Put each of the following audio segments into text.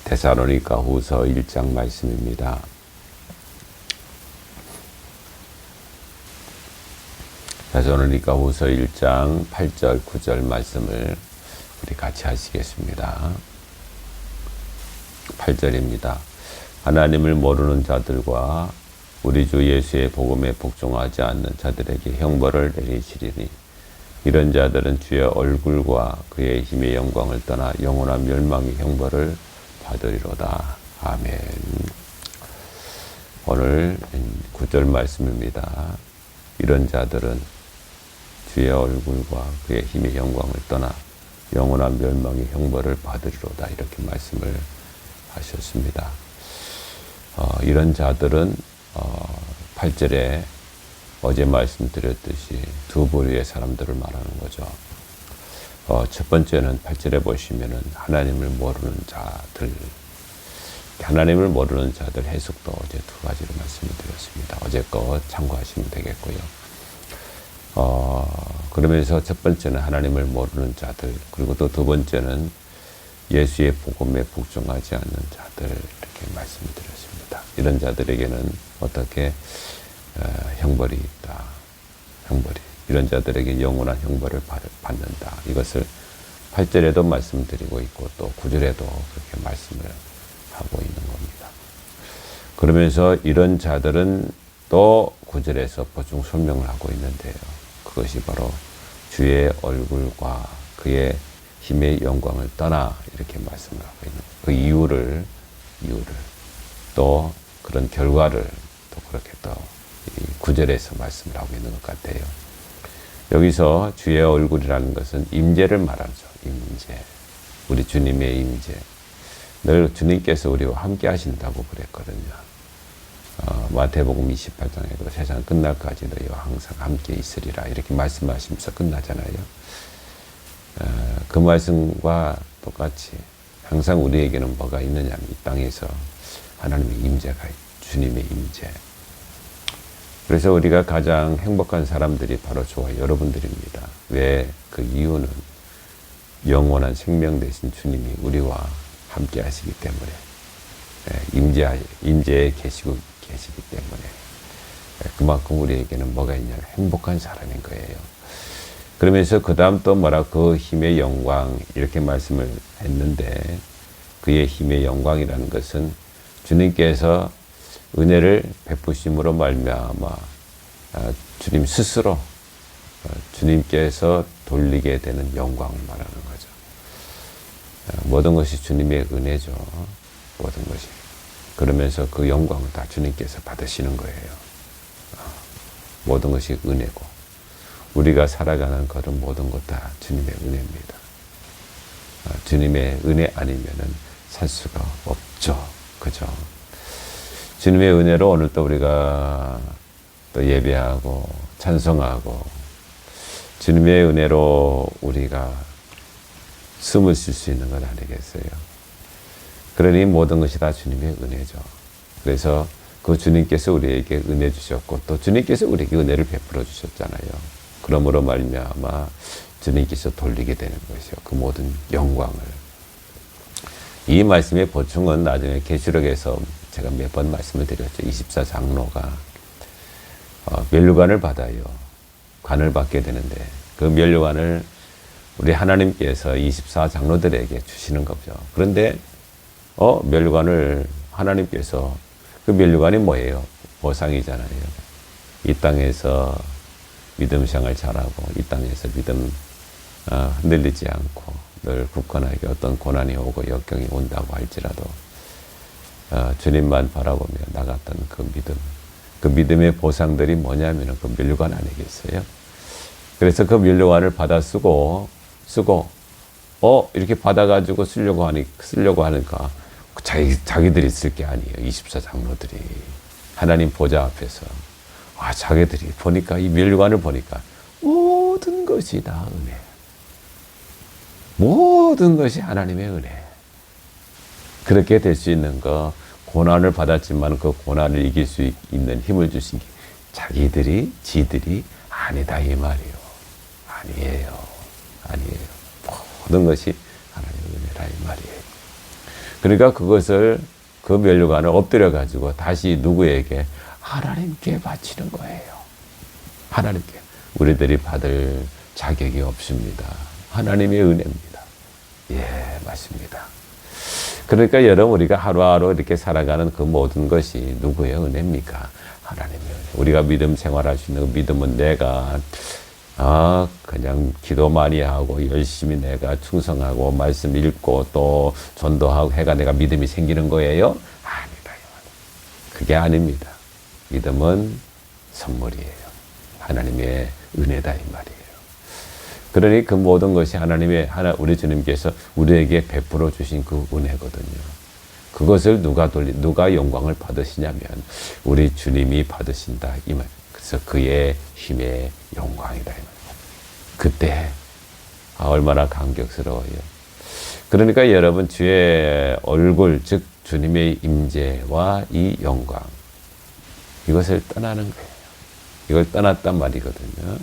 데살로니가후서 1장 말씀입니다. 데살로니가후서 1장 8절 9절 말씀을 우리 같이 하시겠습니다. 8절입니다. 하나님을 모르는 자들과 우리 주 예수의 복음에 복종하지 않는 자들에게 형벌을 내리시리니 이런 자들은 주의 얼굴과 그의 힘의 영광을 떠나 영원한 멸망의 형벌을 받으리로다. 아멘. 오늘 9절 말씀입니다. 이런 자들은 주의 얼굴과 그의 힘의 영광을 떠나 영원한 멸망의 형벌을 받으리로다. 이렇게 말씀을 하셨습니다. 이런 자들은 8절에 어제 말씀드렸듯이 두 부류의 사람들을 말하는 거죠. 첫 번째는 8절에 보시면은 하나님을 모르는 자들, 하나님을 모르는 자들 해석도 어제 두 가지로 말씀을 드렸습니다. 어제 거 참고하시면 되겠고요. 그러면서 첫 번째는 하나님을 모르는 자들, 그리고 또 두 번째는 예수의 복음에 복종하지 않는 자들, 이렇게 말씀을 드렸습니다. 이런 자들에게는 어떻게 형벌이 있다. 형벌이. 이런 자들에게 영원한 형벌을 받는다. 이것을 8절에도 말씀드리고 있고 또 9절에도 그렇게 말씀을 하고 있는 겁니다. 그러면서 이런 자들은 또 9절에서 보충 설명을 하고 있는데요. 그것이 바로 주의 얼굴과 그의 힘의 영광을 떠나 이렇게 말씀을 하고 있는 그 이유를 또 그런 결과를 또 그렇게 또 9절에서 말씀을 하고 있는 것 같아요. 여기서 주의 얼굴이라는 것은 임재를 말하죠. 임재. 우리 주님의 임재. 늘 주님께서 우리와 함께 하신다고 그랬거든요. 마태복음 28장에도 세상 끝날까지 너희와 항상 함께 있으리라 이렇게 말씀하시면서 끝나잖아요. 그 말씀과 똑같이 항상 우리에게는 뭐가 있느냐면 이 땅에서 하나님의 임재가 주님의 임재. 그래서 우리가 가장 행복한 사람들이 바로 저와 여러분들입니다. 왜? 그 이유는 영원한 생명 되신 주님이 우리와 함께 하시기 때문에 임재에 계시기 때문에 그만큼 우리에게는 뭐가 있냐면 행복한 사람인 거예요. 그러면서 그 다음 또 뭐라 그 힘의 영광 이렇게 말씀을 했는데 그의 힘의 영광이라는 것은 주님께서 은혜를 베푸심으로 말미암아 주님 스스로 주님께서 돌리게 되는 영광을 말하는 거죠. 모든 것이 주님의 은혜죠. 모든 것이. 그러면서 그 영광을 다 주님께서 받으시는 거예요. 모든 것이 은혜고 우리가 살아가는 것은 모든 것 다 주님의 은혜입니다. 주님의 은혜 아니면은 살 수가 없죠. 그죠? 주님의 은혜로 오늘 또 우리가 또 예배하고 찬송하고 주님의 은혜로 우리가 숨을 쉴 수 있는 건 아니겠어요? 그러니 모든 것이 다 주님의 은혜죠. 그래서 그 주님께서 우리에게 은혜 주셨고 또 주님께서 우리에게 은혜를 베풀어 주셨잖아요. 그러므로 말미암아 주님께서 돌리게 되는 것이요. 그 모든 영광을. 이 말씀의 보충은 나중에 계시록에서 제가 몇 번 말씀을 드렸죠. 24장로가 면류관을 받아요. 관을 받게 되는데 그 면류관을 우리 하나님께서 24장로들에게 주시는 거죠. 그런데 면류관을 하나님께서 그 면류관이 뭐예요? 보상이잖아요. 이 땅에서 믿음 생활 잘하고 이 땅에서 믿음 흔들리지 않고 늘 굳건하게 어떤 고난이 오고 역경이 온다고 할지라도 주님만 바라보며 나갔던 그 믿음, 그 믿음의 보상들이 뭐냐면 그 면류관 아니겠어요? 그래서 그 면류관을 받아 쓰고 이렇게 받아가지고 쓰려고 하니까 자기들이 쓸 게 아니에요. 24장로들이 하나님 보좌 앞에서 자기들이 보니까 이 면류관을 보니까 모든 것이 다 은혜. 모든 것이 하나님의 은혜. 그렇게 될 수 있는 거 고난을 받았지만 그 고난을 이길 수 있는 힘을 주신 게 지들이 아니다 이 말이에요. 아니에요. 모든 것이 하나님의 은혜라 이 말이에요. 그러니까 그것을 그 면류관을 엎드려 가지고 다시 누구에게? 하나님께 바치는 거예요. 하나님께. 우리들이 받을 자격이 없습니다. 하나님의 은혜입니다. 예, 맞습니다. 그러니까 여러분, 우리가 하루하루 이렇게 살아가는 그 모든 것이 누구의 은혜입니까? 하나님의 은혜. 우리가 믿음 생활할 수 있는 그 믿음은 내가 그냥 기도 많이 하고 열심히 내가 충성하고 말씀 읽고 또 전도하고 해가 내가 믿음이 생기는 거예요? 아니다. 그게 아닙니다. 믿음은 선물이에요. 하나님의 은혜다 이 말이에요. 그러니 그 모든 것이 우리 주님께서 우리에게 베풀어 주신 그 은혜거든요. 그것을 누가 영광을 받으시냐면 우리 주님이 받으신다 이 말. 그래서 그의 힘의 영광이다 이 말. 그때 얼마나 감격스러워요. 그러니까 여러분, 주의 얼굴 즉 주님의 임재와 이 영광, 이것을 떠나는 거예요. 이걸 떠났단 말이거든요.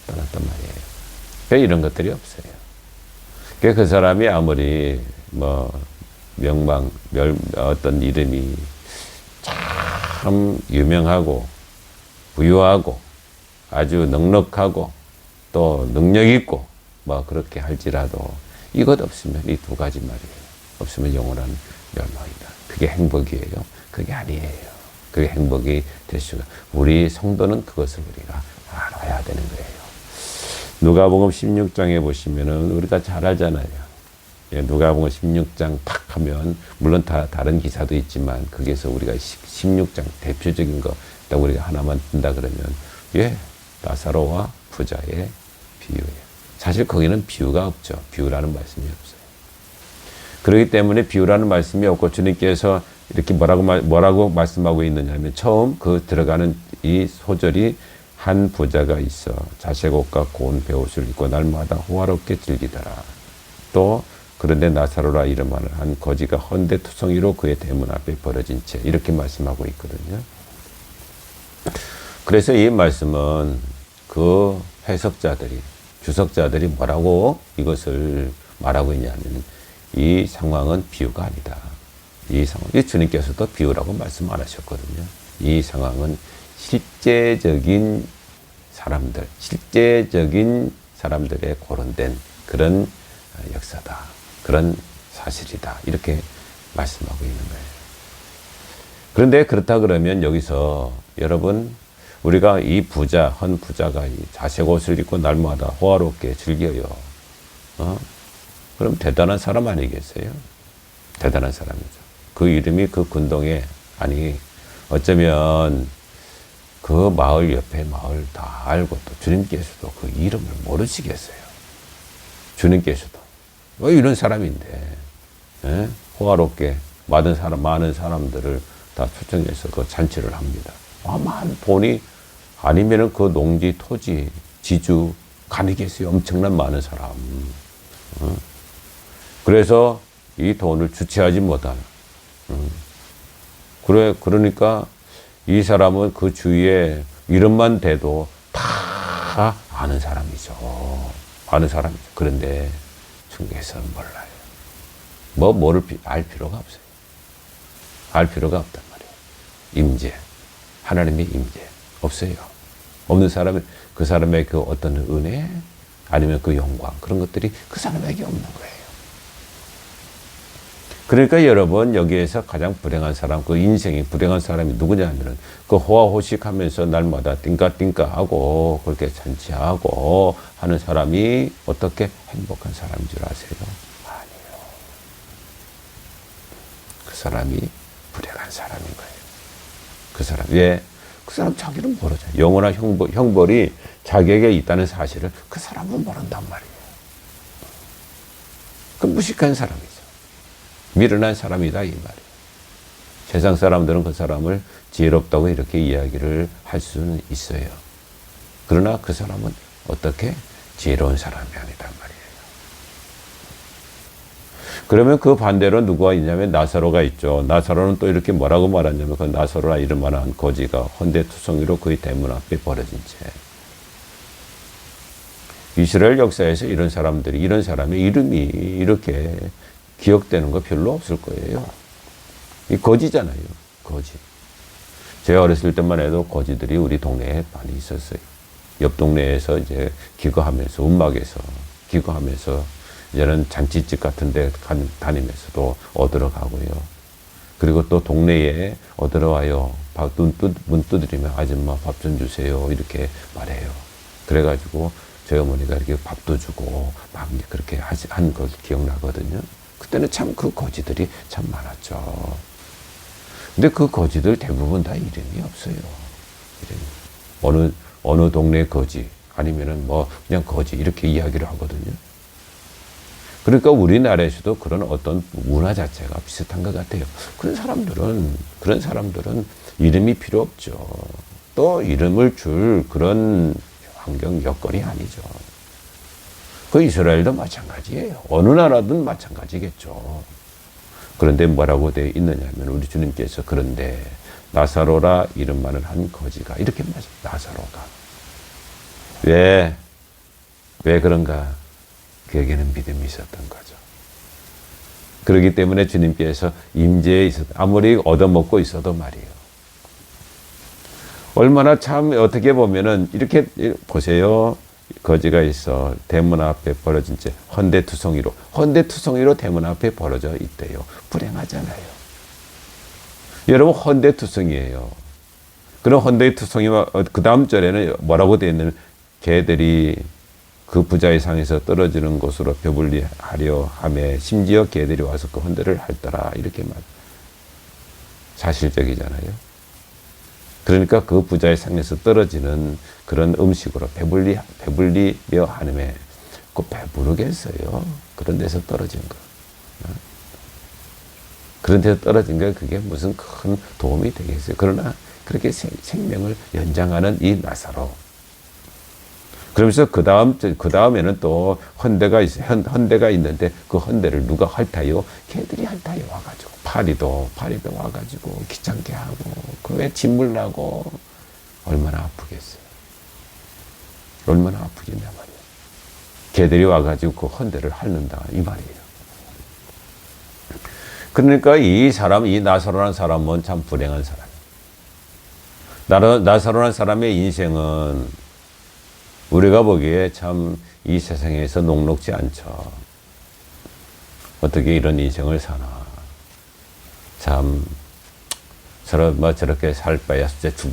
떠났단 말이에요. 그러니까 이런 것들이 없어요. 그러니까 그 사람이 아무리 어떤 이름이 참 유명하고 부유하고 아주 넉넉하고 또 능력 있고 그렇게 할지라도 이것 없으면 이 두 가지 말이에요. 없으면 영원한 멸망이다. 그게 행복이에요? 그게 아니에요. 그게 행복이 될 수가. 우리 성도는 그것을 우리가 알아야 되는 거예요. 누가복음 16장에 보시면은 우리 다 잘 알잖아요. 예, 누가복음 16장 탁 하면 물론 다른 기사도 있지만 거기에서 우리가 16장 대표적인 거 딱 우리가 하나만 든다 그러면 나사로와 부자의 비유예요. 사실 거기는 비유가 없죠. 비유라는 말씀이 없어요. 그렇기 때문에 비유라는 말씀이 없고 주님께서 이렇게 뭐라고 말씀하고 있느냐면 처음 들어가는 이 소절이 한 부자가 있어 자색 옷과 고운 베옷을 입고 날마다 호화롭게 즐기더라. 또 그런데 나사로라 이름하는 한 거지가 헌데투성이로 그의 대문 앞에 버려진 채 이렇게 말씀하고 있거든요. 그래서 이 말씀은 그 주석자들이 뭐라고 이것을 말하고 있냐면 이 상황은 비유가 아니다. 이 주님께서도 비유라고 말씀 안 하셨거든요. 이 상황은 실제적인 사람들의 거론된 그런 역사다. 그런 사실이다. 이렇게 말씀하고 있는 거예요. 그런데 그렇다 그러면 여기서 여러분, 우리가 이 헌 부자가 이 자색 옷을 입고 날마다 호화롭게 즐겨요. 그럼 대단한 사람 아니겠어요? 대단한 사람이죠. 그 이름이 그 근동에, 어쩌면 그 마을 옆에 마을 다 알고 또 주님께서도 그 이름을 모르시겠어요. 주님께서도. 이런 사람인데, 호화롭게 많은 사람들을 다 초청해서 그 잔치를 합니다. 어마한 돈이 아니면은 그 농지, 토지, 지주, 가니겠어요. 엄청난 많은 사람. 그래서 이 돈을 주체하지 못하는. 그러니까 이 사람은 그 주위에 이름만 대도 다 아는 사람이죠. 그런데 중개에서는 몰라요. 뭐를 알 필요가 없어요. 알 필요가 없단 말이에요. 임재. 하나님의 임재. 없어요. 없는 사람은 그 사람의 그 어떤 은혜 아니면 그 영광 그런 것들이 그 사람에게 없는 거예요. 그러니까 여러분, 여기에서 가장 불행한 사람, 그 인생이 불행한 사람이 누구냐 하면은 그 호화호식하면서 날마다 띵까띵까하고 그렇게 잔치하고 하는 사람이 어떻게 행복한 사람인 줄 아세요? 아니에요. 그 사람이 불행한 사람인 거예요. 그 사람. 왜? 그 사람 자기를 모르죠. 영원한 형벌이 자기에게 있다는 사실을 그 사람은 모른단 말이에요. 그 무식한 사람이죠. 미련한 사람이다 이 말이에요. 세상 사람들은 그 사람을 지혜롭다고 이렇게 이야기를 할 수는 있어요. 그러나 그 사람은 어떻게 지혜로운 사람이 아니단 말이에요. 그러면 그 반대로 누가 있냐면 나사로가 있죠. 나사로는 또 이렇게 뭐라고 말하냐면 그 나사로라 이름만한 거지가 헌데투성이로 그의 대문 앞에 버려진 채. 이스라엘 역사에서 이런 사람의 이름이 이렇게 기억되는 거 별로 없을 거예요. 이 거지잖아요. 거지. 제가 어렸을 때만 해도 거지들이 우리 동네에 많이 있었어요. 옆 동네에서 이제 기거하면서, 음악에서 기거하면서, 이제는 잔치집 같은 데 다니면서도 얻으러 가고요. 그리고 또 동네에 얻으러 와요. 문 두드리면 아줌마 밥 좀 주세요. 이렇게 말해요. 그래가지고 저희 어머니가 이렇게 밥도 주고 막 그렇게 한 거 기억나거든요. 그때는 참 그 거지들이 참 많았죠. 근데 그 거지들 대부분 다 이름이 없어요. 이름이. 어느 동네 거지, 아니면은 뭐 그냥 거지, 이렇게 이야기를 하거든요. 그러니까 우리나라에서도 그런 어떤 문화 자체가 비슷한 것 같아요. 그런 사람들은 이름이 필요 없죠. 또 이름을 줄 그런 환경, 여건이 아니죠. 그 이스라엘도 마찬가지예요. 어느 나라든 마찬가지겠죠. 그런데 뭐라고 되어 있느냐면, 우리 주님께서 그런데 나사로라 이름만을 한 거지가, 이렇게 말씀, 나사로가. 왜 그런가? 그에게는 믿음이 있었던 거죠. 그렇기 때문에 주님께서 임재에 있었다. 아무리 얻어먹고 있어도 말이에요. 얼마나 참, 어떻게 보면은, 이렇게 보세요. 거지가 있어. 대문 앞에 벌어진 채 헌데투성이로 대문 앞에 벌어져 있대요. 불행하잖아요. 여러분, 헌데투성이에요. 그런 헌데투성이와 그 다음 절에는 뭐라고 되어 있는, 개들이 그 부자의 상에서 떨어지는 곳으로 배불리 하려 하며 심지어 개들이 와서 그 헌데를 핥더라. 이렇게 말. 사실적이잖아요. 그러니까 그 부자의 상에서 떨어지는 그런 음식으로 배불리며 하느매, 그 배부르겠어요. 그런 데서 떨어진 거. 그런 데서 떨어진 거, 그게 무슨 큰 도움이 되겠어요. 그러나 그렇게 생명을 연장하는 이 나사로. 그러면서 그 다음에는 또 헌데가 있는데, 그 헌데를 누가 핥아요? 개들이 핥아요. 와가지고. 파리도 와가지고 귀찮게 하고, 그왜 진물 나고, 얼마나 아프겠어요. 얼마나 아프겠냐 말이에요. 개들이 와가지고 그 헌데를 핥는다, 이 말이에요. 그러니까 이 나사로라는 사람은 참 불행한 사람이에요. 나사로라는 사람의 인생은 우리가 보기에 참 이 세상에서 녹록지 않죠. 어떻게 이런 인생을 사나. 참, 저렇게 살 바야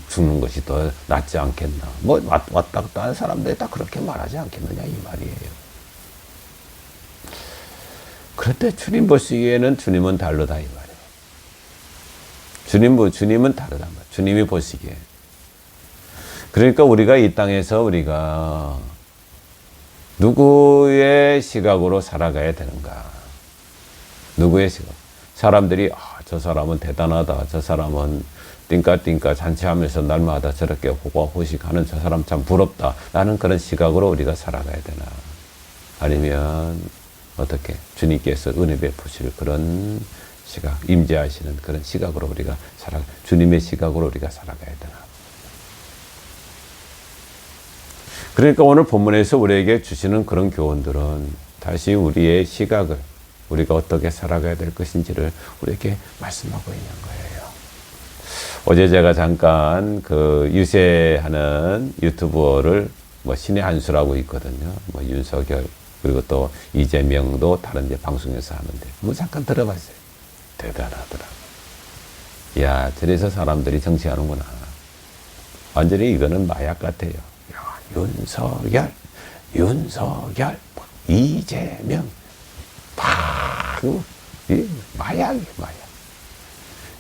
죽는 것이 더 낫지 않겠나. 뭐, 왔다 갔다 하는 사람들이 다 그렇게 말하지 않겠느냐, 이 말이에요. 그런데 주님 보시기에는 주님은 다르다, 이 말이에요. 주님은 다르단 말이에요. 주님이 보시기에. 그러니까 우리가 이 땅에서 우리가 누구의 시각으로 살아가야 되는가? 누구의 시각? 사람들이, 저 사람은 대단하다. 저 사람은 띵까띵까 잔치하면서 날마다 저렇게 호가호식하는 저 사람 참 부럽다. 라는 그런 시각으로 우리가 살아가야 되나? 아니면 어떻게? 주님께서 은혜 베푸실 그런 시각, 임재하시는 그런 시각으로 우리가 주님의 시각으로 우리가 살아가야 되나? 그러니까 오늘 본문에서 우리에게 주시는 그런 교훈들은 다시 우리의 시각을, 우리가 어떻게 살아가야 될 것인지를 우리에게 말씀하고 있는 거예요. 어제 제가 잠깐 그 유세하는 유튜버를 신의 한수라고 있거든요. 윤석열, 그리고 또 이재명도 다른 데 방송에서 하는데, 잠깐 들어봤어요. 대단하더라고. 이야, 저래서 사람들이 정치하는구나. 완전히 이거는 마약 같아요. 윤석열, 이재명, 마약.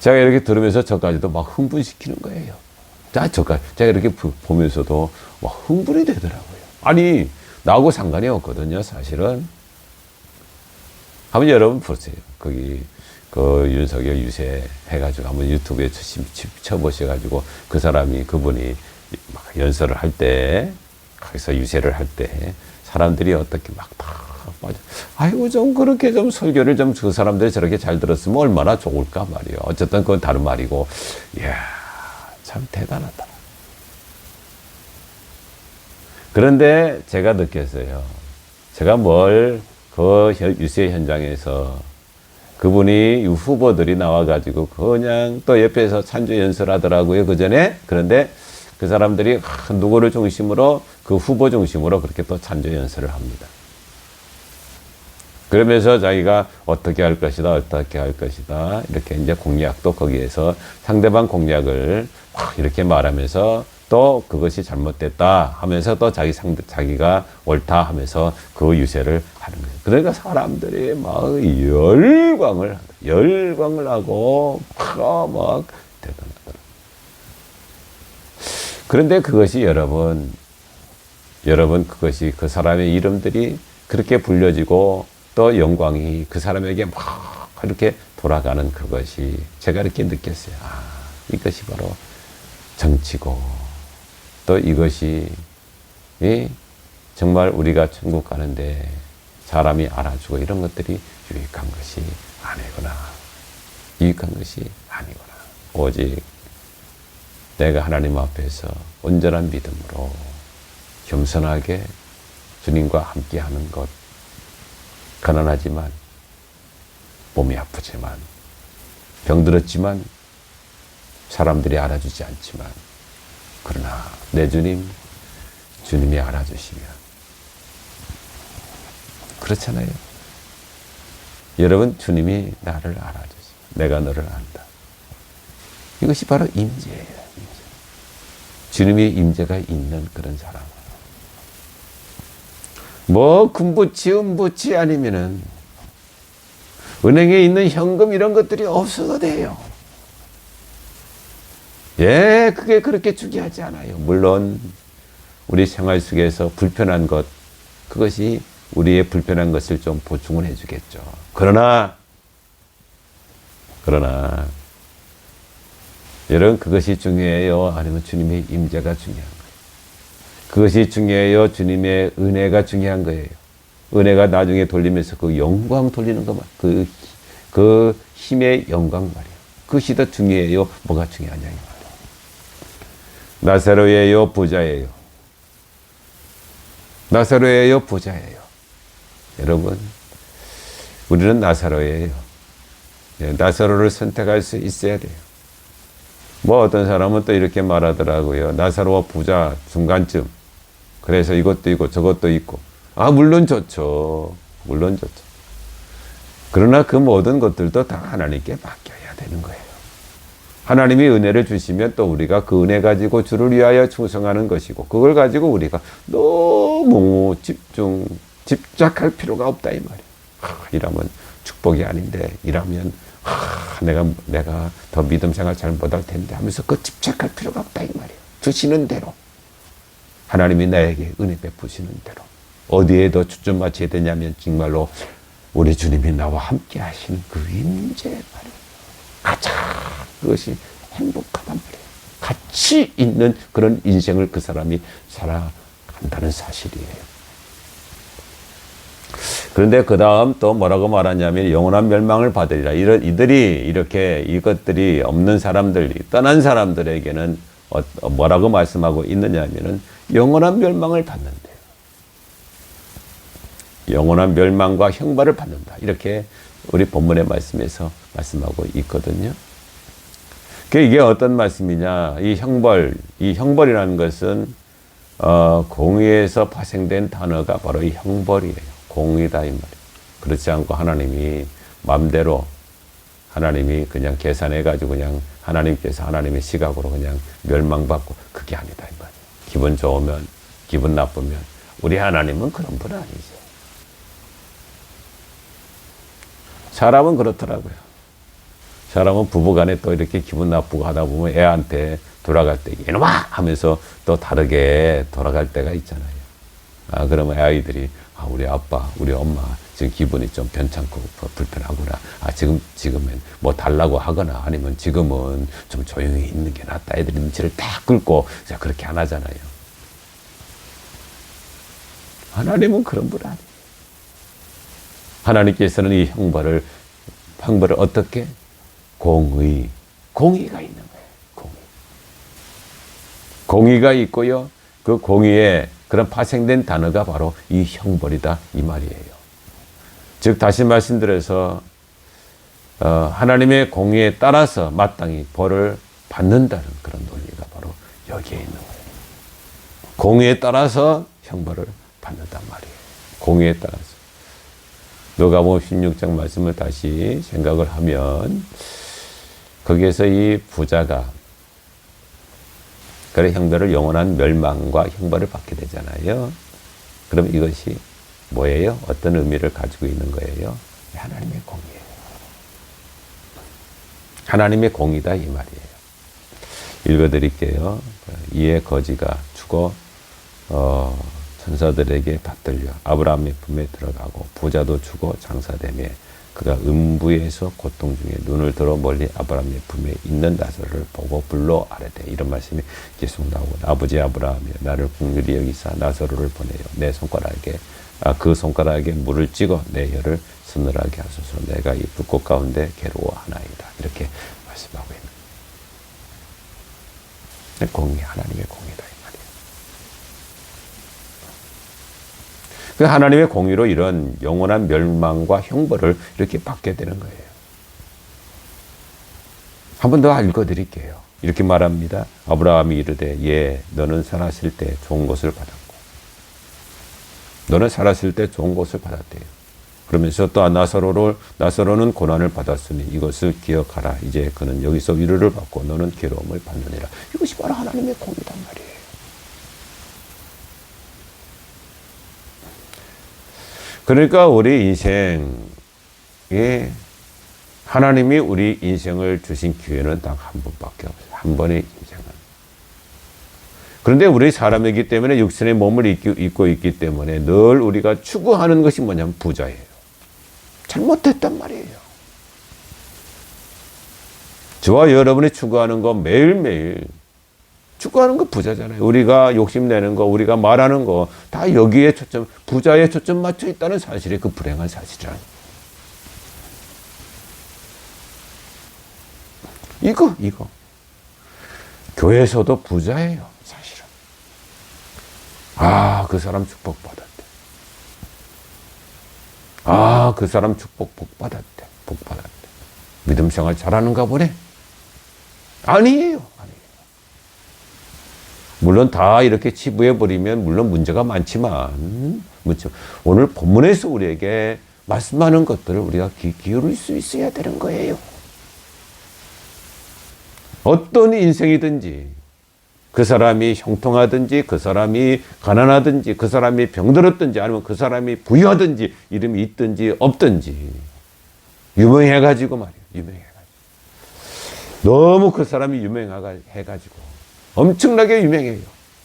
제가 이렇게 들으면서 저까지도 막 흥분시키는 거예요. 제가 이렇게 보면서도 막 흥분이 되더라고요. 아니, 나하고 상관이 없거든요, 사실은. 한번 여러분 보세요. 거기, 그 윤석열 유세 해가지고 한번 유튜브에 쳐보셔가지고 그분이 막 연설을 할 때, 거기서 유세를 할 때, 사람들이 어떻게 막 다 빠져. 아이고, 좀 그렇게 좀 설교를 좀 그 사람들이 저렇게 잘 들었으면 얼마나 좋을까 말이에요. 어쨌든 그건 다른 말이고, 이야, 참 대단하다. 그런데 제가 느꼈어요. 제가 그 유세 현장에서 그분이 이 후보들이 나와가지고 그냥 또 옆에서 찬조 연설하더라고요. 그 전에. 그런데 그 사람들이 누구를 중심으로 그 후보 중심으로 그렇게 또 찬조 연설을 합니다. 그러면서 자기가 어떻게 할 것이다, 어떻게 할 것이다. 이렇게 이제 공약도 거기에서 상대방 공약을 이렇게 말하면서 또 그것이 잘못됐다 하면서 또 자기가 옳다 하면서 그 유세를 하는 거예요. 그러니까 사람들이 막 열광을 하고 막 대단하더라. 그런데 그것이 여러분 그것이 그 사람의 이름들이 그렇게 불려지고 또 영광이 그 사람에게 막 이렇게 돌아가는 그것이 제가 이렇게 느꼈어요. 아, 이것이 바로 정치고 또 이것이 정말 우리가 천국 가는데 사람이 알아주고 이런 것들이 유익한 것이 아니구나. 유익한 것이 아니구나. 오직 내가 하나님 앞에서 온전한 믿음으로 겸손하게 주님과 함께하는 것, 가난하지만 몸이 아프지만 병들었지만 사람들이 알아주지 않지만 그러나 내 주님이 알아주시면 그렇잖아요. 여러분 주님이 나를 알아주시고 내가 너를 안다. 이것이 바로 임재예요. 임재. 주님의 임재가 있는 그런 사람. 뭐 금부치 은부치 아니면은 은행에 있는 현금 이런 것들이 없어도 돼요. 예, 그게 그렇게 중요하지 않아요. 물론 우리 생활 속에서 불편한 것, 그것이 우리의 불편한 것을 좀 보충을 해주겠죠. 그러나 여러분 그것이 중요해요? 아니면 주님의 임재가 중요한 거예요? 그것이 중요해요? 주님의 은혜가 중요한 거예요? 은혜가 나중에 돌리면서 그 영광 돌리는 것만, 그 힘의 영광 말이에요. 그것이 더 중요해요? 뭐가 중요하냐 이 말이에요. 나사로예요? 부자예요? 나사로예요? 부자예요? 여러분, 우리는 나사로예요. 나사로를 선택할 수 있어야 돼요. 뭐 어떤 사람은 또 이렇게 말하더라고요. 나사로와 부자 중간쯤. 그래서 이것도 있고 저것도 있고. 아, 물론 좋죠. 물론 좋죠. 그러나 그 모든 것들도 다 하나님께 맡겨야 되는 거예요. 하나님이 은혜를 주시면 또 우리가 그 은혜 가지고 주를 위하여 충성하는 것이고 그걸 가지고 우리가 너무 집착할 필요가 없다 이 말이에요. 이러면 축복이 아닌데 이러면 내가 더 믿음 생활 잘 못할 텐데 하면서 그 집착할 필요가 없다 이 말이에요. 주시는 대로 하나님이 나에게 은혜 베푸시는 대로 어디에 더 초점 맞춰야 되냐면 정말로 우리 주님이 나와 함께 하시는 그 임재 말이에요. 가장 그것이 행복하단 말이에요. 가치 있는 그런 인생을 그 사람이 살아간다는 사실이에요. 그런데 그 다음 또 뭐라고 말하냐면 영원한 멸망을 받으리라. 이것들이 없는 사람들, 떠난 사람들에게는 뭐라고 말씀하고 있느냐 하면은 영원한 멸망을 받는데요. 영원한 멸망과 형벌을 받는다. 이렇게 우리 본문의 말씀에서 말씀하고 있거든요. 이게 어떤 말씀이냐. 이 형벌이라는 것은 공의에서 파생된 단어가 바로 이 형벌이에요. 공의다 이 말이에요. 그렇지 않고 하나님이 마음대로 하나님이 그냥 계산해가지고 그냥 하나님께서 하나님의 시각으로 그냥 멸망받고 그게 아니다 이 말이에요. 기분 좋으면 기분 나쁘면 우리 하나님은 그런 분 아니죠. 사람은 그렇더라고요. 사람은 부부간에 또 이렇게 기분 나쁘고 하다 보면 애한테 돌아갈 때 이놈아 하면서 또 다르게 돌아갈 때가 있잖아요. 그러면 아이들이 우리 아빠, 우리 엄마 지금 기분이 좀 변찮고 불편하구나. 지금은 뭐 달라고 하거나 아니면 지금은 좀 조용히 있는 게 낫다. 애들이 눈치를 딱 끌고 그렇게 안 하잖아요. 하나님은 그런 분 아니에요. 하나님께서는 이 형벌을 어떻게? 공의가 있는 거예요. 공의가 있고요. 그 공의에 그런 파생된 단어가 바로 이 형벌이다 이 말이에요. 즉 다시 말씀드려서 하나님의 공의에 따라서 마땅히 벌을 받는다는 그런 논리가 바로 여기에 있는 거예요. 공의에 따라서 형벌을 받는단 말이에요. 공의에 따라서. 누가복음 16장 말씀을 다시 생각을 하면 거기에서 이 부자가 그래 형벌을 영원한 멸망과 형벌을 받게 되잖아요. 그럼 이것이 뭐예요? 어떤 의미를 가지고 있는 거예요? 하나님의 공의예요. 하나님의 공의다 이 말이에요. 읽어드릴게요. 이에 거지가 죽어 천사들에게 받들려 아브라함의 품에 들어가고 부자도 죽어 장사되며 그가 음부에서 고통 중에 눈을 들어 멀리 아브라함의 품에 있는 나사로를 보고 불러 아뢰되 이런 말씀이 계속 나오고 아버지 아브라함이여 나를 긍휼히 여기사 나사로를 보내요 내 손가락에 그 손가락에 물을 찍어 내 혀를 서늘하게 하소서 내가 이 불꽃 가운데 괴로워하나이다 이렇게 말씀하고 있는 공의 하나님의 공의다 이 말이에요. 그 하나님의 공의로 이런 영원한 멸망과 형벌을 이렇게 받게 되는 거예요. 한 번 더 읽어드릴게요. 이렇게 말합니다. 아브라함이 이르되 예 너는 살았을 때 좋은 것을 받았고 너는 살았을 때 좋은 것을 받았대요. 그러면서 또 나사로는 고난을 받았으니 이것을 기억하라. 이제 그는 여기서 위로를 받고 너는 괴로움을 받느니라. 이것이 바로 하나님의 공의란 말이에요. 그러니까 우리 인생에 하나님이 우리 인생을 주신 기회는 딱 한 번밖에 없어요. 한 번의 인생은. 그런데 우리 사람이기 때문에 육신의 몸을 입고 있기 때문에 늘 우리가 추구하는 것이 뭐냐면 부자예요. 잘못됐단 말이에요. 저와 여러분이 추구하는 거 매일매일 추구하는 거 부자잖아요. 우리가 욕심내는 거, 우리가 말하는 거 다 여기에 초점, 부자에 초점 맞춰 있다는 사실이 그 불행한 사실이라는 이거 교회에서도 부자예요 사실은. 그 사람 축복받았대. 그 사람 축복 복받았대. 믿음 생활 잘하는가 보네. 아니에요. 물론 다 이렇게 치부해버리면 물론 문제가 많지만 오늘 본문에서 우리에게 말씀하는 것들을 우리가 기울일 수 있어야 되는 거예요. 어떤 인생이든지 그 사람이 형통하든지 그 사람이 가난하든지 그 사람이 병들었든지 아니면 그 사람이 부유하든지 이름이 있든지 없든지 유명해가지고 말이에요. 너무 그 사람이 유명해가지고 엄청나게 유명해요.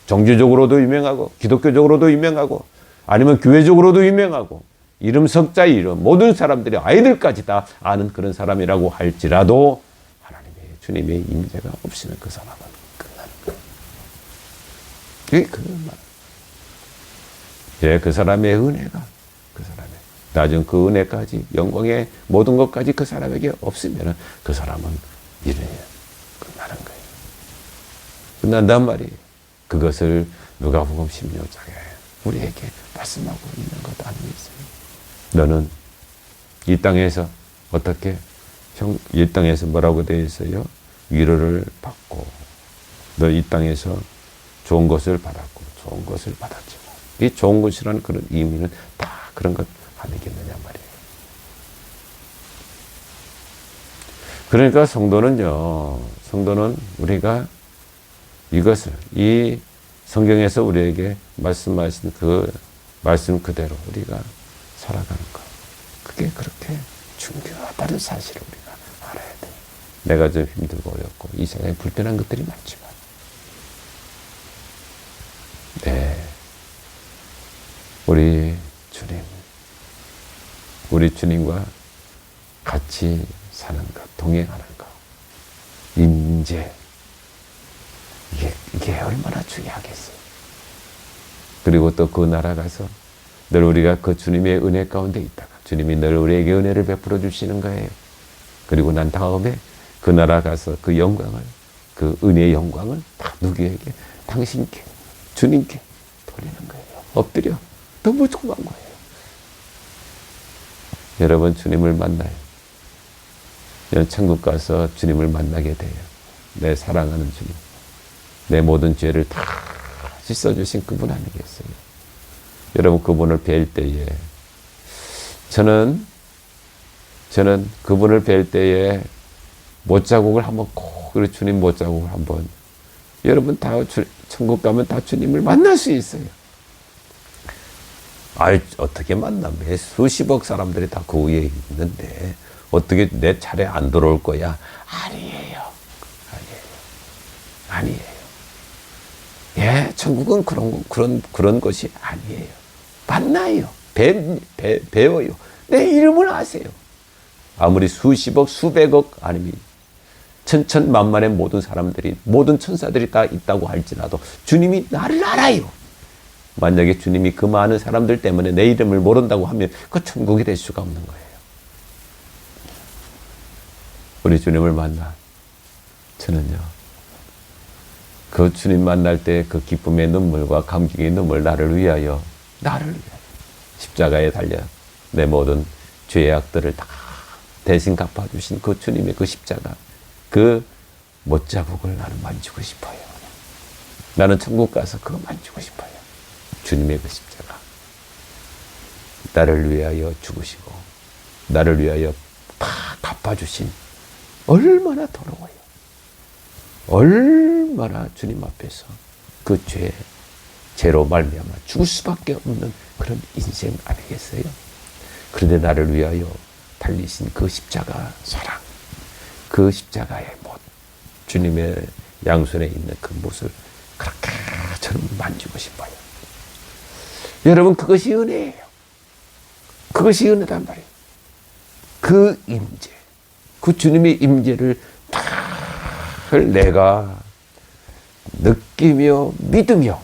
정치적으로도 유명하고 기독교적으로도 유명하고 아니면 교회적으로도 유명하고 이름 석자 이름 모든 사람들이 아이들까지 다 아는 그런 사람이라고 할지라도 하나님의 주님의 임재가 없으면 그 사람은 끝나는 거예요. 그게 그 말. 그 사람의 은혜가 그 사람의 나중 그 은혜까지 영광의 모든 것까지 그 사람에게 없으면 그 사람은 이르게 끝나는 거예요. 끝난단 말이에요. 그것을 누가복음 16장에 우리에게 말씀하고 있는 것 아니겠습니까? 너는 이 땅에서 어떻게 이 땅에서 뭐라고 되어 있어요? 위로를 받고 너 이 땅에서 좋은 것을 받았고 좋은 것을 받았지만 이 좋은 것이라는 그런 의미는 다 그런 것 아니겠느냐 말이에요. 그러니까 성도는 우리가 이것을 이 성경에서 우리에게 말씀하신 그 말씀 그대로 우리가 살아가는 것. 그게 그렇게 중요하다는 사실을 우리가 알아야 돼요. 내가 좀 힘들고 어렵고 이 세상에 불편한 것들이 많지만 우리 주님과 같이 사는 것, 동행하는 것, 임재 이게 얼마나 중요하겠어요. 그리고 또 그 나라 가서 늘 우리가 그 주님의 은혜 가운데 있다가 주님이 늘 우리에게 은혜를 베풀어 주시는 거예요. 그리고 난 다음에 그 나라 가서 그 영광을 그 은혜의 영광을 다 누구에게? 당신께 주님께 돌리는 거예요. 엎드려 너무 좋아한 거예요. 여러분 주님을 만나요. 저는 천국 가서 주님을 만나게 돼요. 내 사랑하는 주님, 내 모든 죄를 다 씻어주신 그분 아니겠어요? 여러분, 그분을 뵐 때에 저는 그분을 뵐 때에 못자국을 한번 꼭, 우리 주님 못자국을 한번, 여러분 다 천국 가면 다 주님을 만날 수 있어요. 아이, 어떻게 만나? 매 수십억 사람들이 다 그 위에 있는데 어떻게 내 차례 안 들어올 거야? 아니에요. 예, 천국은 그런 것이 아니에요. 만나요. 배워요. 내 이름을 아세요. 아무리 수십억, 수백억, 아니면 천천만만의 모든 사람들이, 모든 천사들이 다 있다고 할지라도 주님이 나를 알아요. 만약에 주님이 그 많은 사람들 때문에 내 이름을 모른다고 하면 그 천국이 될 수가 없는 거예요. 우리 주님을 만나, 저는요, 그 주님 만날 때 그 기쁨의 눈물과 감격의 눈물, 나를 위하여 십자가에 달려 내 모든 죄의 악들을 다 대신 갚아주신 그 주님의 그 십자가, 그 못자국을 나는 만지고 싶어요. 나는 천국 가서 그거 만지고 싶어요. 주님의 그 십자가, 나를 위하여 죽으시고 나를 위하여 다 갚아주신, 얼마나 더러워요. 얼마나 주님 앞에서 그 죄로 말미암아 죽을 수밖에 없는 그런 인생 아니겠어요? 그런데 나를 위하여 달리신 그 십자가 사랑, 그 십자가의 못, 주님의 양손에 있는 그 못을 그렇게 저는 만지고 싶어요. 여러분, 그것이 은혜예요. 그것이 은혜란 말이에요. 그 임재, 그 주님의 임재를 내가 느끼며 믿으며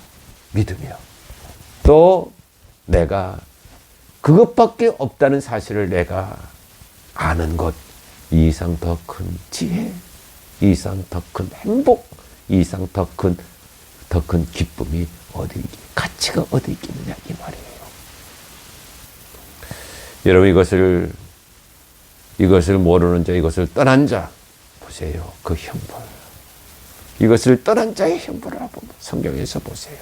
또 내가 그것밖에 없다는 사실을 내가 아는 것, 이 이상 더 큰 지혜, 이 이상 더 큰 행복, 이 이상 더 큰 기쁨이 가치가 어디 있겠느냐, 이 말이에요. 여러분, 이것을 모르는 자, 이것을 떠난 자 보세요. 그 형벌, 이것을 떠난 자의 형벌을 한번 성경에서 보세요.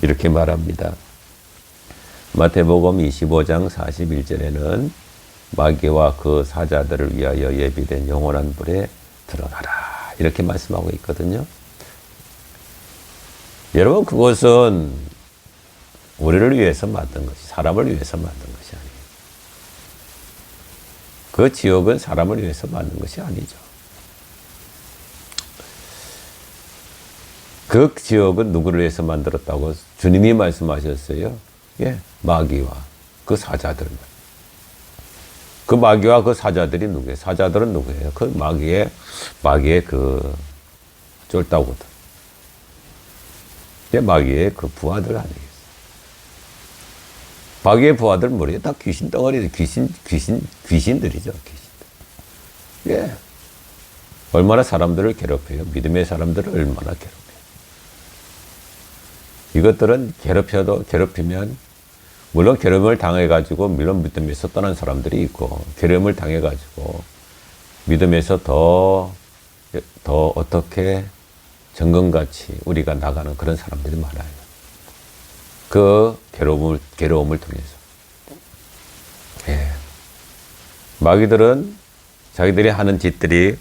이렇게 말합니다. 마태복음 25장 41절에는 마귀와 그 사자들을 위하여 예비된 영원한 불에 들어가라, 이렇게 말씀하고 있거든요. 여러분, 그것은 우리를 위해서 만든 것이, 사람을 위해서 만든 것이 아니에요. 그 지옥은 사람을 위해서 만든 것이 아니죠. 그 지옥은 누구를 위해서 만들었다고 주님이 말씀하셨어요? 예, 마귀와 그 사자들. 그 마귀와 그 사자들이 누구예요? 사자들은 누구예요? 그 마귀의 그 쫄따구들. 마귀의 그 부하들 아니겠어요? 마귀의 부하들 뭐래요? 다 귀신 덩어리들, 귀신들이죠. 예. 얼마나 사람들을 괴롭혀요? 믿음의 사람들을 얼마나 괴롭혀요? 이것들은 괴롭히면, 물론 괴롭힘을 당해가지고, 물론 믿음에서 떠난 사람들이 있고, 괴롭힘을 당해가지고, 믿음에서 더 어떻게 정금같이 우리가 나가는 그런 사람들이 많아요. 그 괴로움을 통해서. 예. 마귀들은 자기들이 하는 짓들이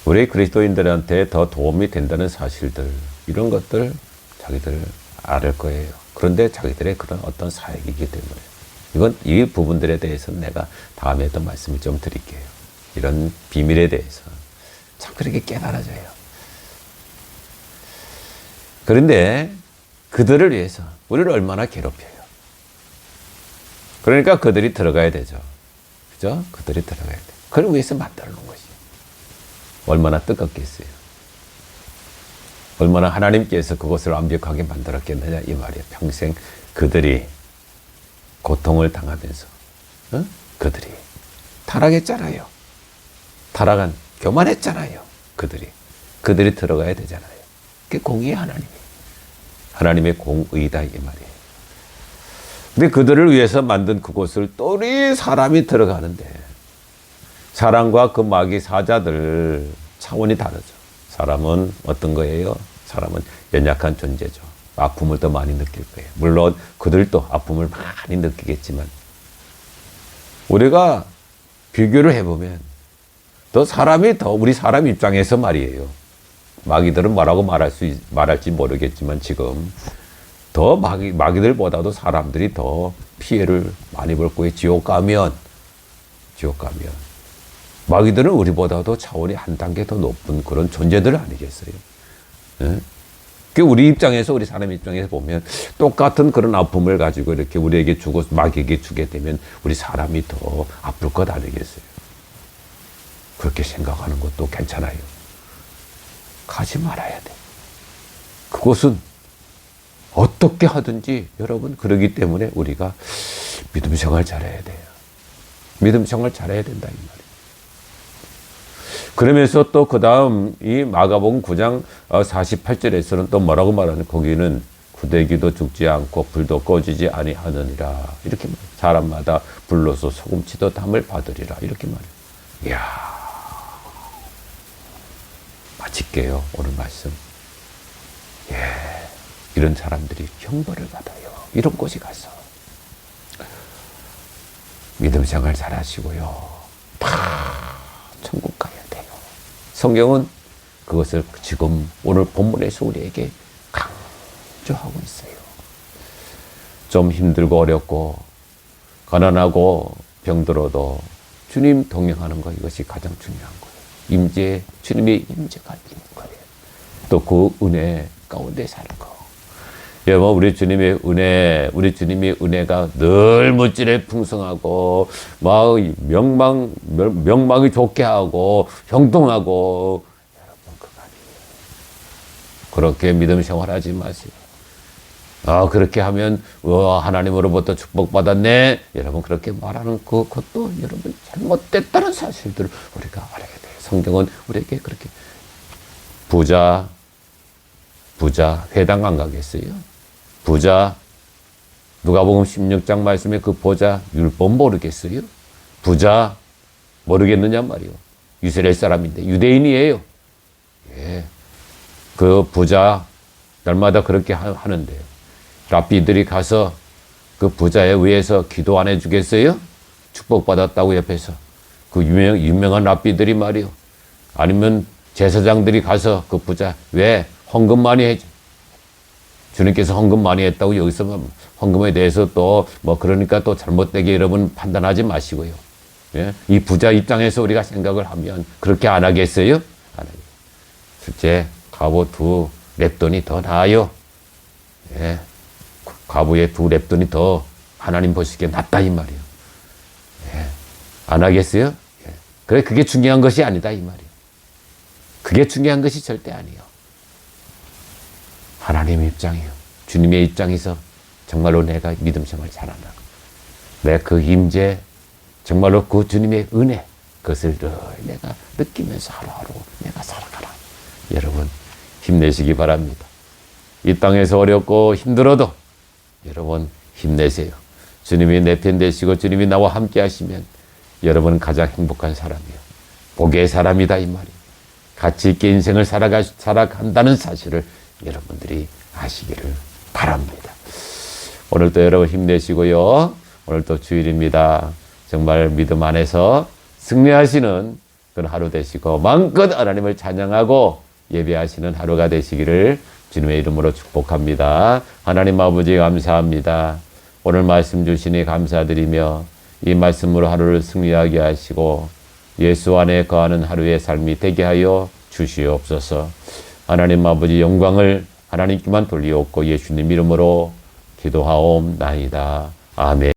우리 그리스도인들한테 더 도움이 된다는 사실들, 이런 것들 자기들 알 거예요. 그런데 자기들의 그런 어떤 사역이기 때문에, 이 부분들에 대해서는 내가 다음에 또 말씀을 좀 드릴게요. 이런 비밀에 대해서 참 그렇게 깨달아져요. 그런데 그들을 위해서 우리를 얼마나 괴롭혀요. 그러니까 그들이 들어가야 되죠. 그죠? 그들이 들어가야 돼. 그걸 위해서 만들어 놓은 것이요. 얼마나 뜨겁겠어요. 얼마나 하나님께서 그것을 완벽하게 만들었겠느냐, 이 말이에요. 평생 그들이 고통을 당하면서, 그들이 타락했잖아요. 교만했잖아요. 그들이 들어가야 되잖아요. 그게 공의의 하나님의 공의다, 이 말이에요. 근데 그들을 위해서 만든 그곳을 또 우리 사람이 들어가는데, 사람과 그 마귀 사자들 차원이 다르죠. 사람은 어떤 거예요? 사람은 연약한 존재죠. 아픔을 더 많이 느낄 거예요. 물론 그들도 아픔을 많이 느끼겠지만 우리가 비교를 해보면 우리 사람 입장에서 말이에요. 마귀들은 뭐라고 말할지 모르겠지만 지금 더 마귀들보다도 사람들이 더 피해를 많이 볼 거예요. 지옥 가면 마귀들은 우리보다도 차원이 한 단계 더 높은 그런 존재들 아니겠어요? 예? 우리 입장에서, 우리 사람 입장에서 보면 똑같은 그런 아픔을 가지고 이렇게 우리에게 주고 마귀에게 주게 되면 우리 사람이 더 아플 것 아니겠어요? 그렇게 생각하는 것도 괜찮아요. 가지 말아야 돼. 그곳은 어떻게 하든지 여러분, 그러기 때문에 우리가 믿음 생활 잘해야 돼요. 믿음 생활 잘해야 된다 이 말이에요. 그러면서 또 그 다음 이 마가복음 9장 48절에서는 또 뭐라고 말하는, 거기는 구데기도 죽지 않고 불도 꺼지지 아니하느니라. 이렇게 말해요. 사람마다 불로서 소금치도 담을 받으리라. 이렇게 말해요. 이야, 마칠게요. 오늘 말씀. 이런 사람들이 형벌을 받아요. 이런 곳에 가서. 믿음 생활 잘 하시고요. 다 천국 가야 돼요. 성경은 그것을 지금 오늘 본문에서 우리에게 강조하고 있어요. 좀 힘들고 어렵고 가난하고 병들어도 주님 동행하는 거, 이것이 가장 중요한 거예요. 주님의 임재가 있는 거예요. 또 그 은혜 가운데 사는 거. 여러분, 우리 주님의 은혜가 늘 무지를 풍성하고, 막 명망이 좋게 하고, 형통하고, 여러분, 그거 아니에요. 그렇게 믿음 생활하지 마세요. 그렇게 하면, 하나님으로부터 축복받았네. 여러분, 그렇게 말하는 그것도 여러분 잘못됐다는 사실들을 우리가 알아야 돼요. 성경은 우리에게 그렇게 부자, 회당 안 가겠어요? 부자, 누가복음 16장 말씀에 그 부자 율법 모르겠어요? 부자 모르겠느냐 말이요. 이스라엘 사람인데 유대인이에요. 그 부자 날마다 그렇게 하는데요. 랍비들이 가서 그 부자에 의해서 기도 안 해주겠어요? 축복받았다고 옆에서 그 유명한 랍비들이 말이요. 아니면 제사장들이 가서 그 부자 왜 헌금 많이 해줘? 주님께서 헌금 많이 했다고 여기서 헌금에 대해서 또 그러니까 또 잘못되게 여러분 판단하지 마시고요. 이 부자 입장에서 우리가 생각을 하면 그렇게 안 하겠어요? 안 하겠어요. 실제 과부 2 랩돈이 더 나아요. 과부의 2 랩돈이 더 하나님 보시기에 낫다 이 말이에요. 안 하겠어요? 그래, 그게 중요한 것이 아니다 이 말이에요. 그게 중요한 것이 절대 아니에요. 하나님의 입장이요. 주님의 입장에서 정말로 내가 믿음 생활 잘하나. 내 그 임재, 정말로 그 주님의 은혜, 그것을 늘 내가 느끼면서 하루하루 내가 살아가라. 여러분, 힘내시기 바랍니다. 이 땅에서 어렵고 힘들어도 여러분 힘내세요. 주님이 내 편 되시고 주님이 나와 함께 하시면 여러분은 가장 행복한 사람이요. 복의 사람이다 이 말이에요. 가치 있게 인생을 살아간다는 사실을 여러분들이 아시기를 바랍니다. 오늘도 여러분 힘내시고요. 오늘도 주일입니다. 정말 믿음 안에서 승리하시는 그런 하루 되시고 마음껏 하나님을 찬양하고 예배하시는 하루가 되시기를 주님의 이름으로 축복합니다. 하나님 아버지 감사합니다. 오늘 말씀 주시니 감사드리며 이 말씀으로 하루를 승리하게 하시고 예수 안에 거하는 하루의 삶이 되게 하여 주시옵소서. 하나님 아버지 영광을 하나님께만 돌리옵고 예수님 이름으로 기도하옵나이다. 아멘.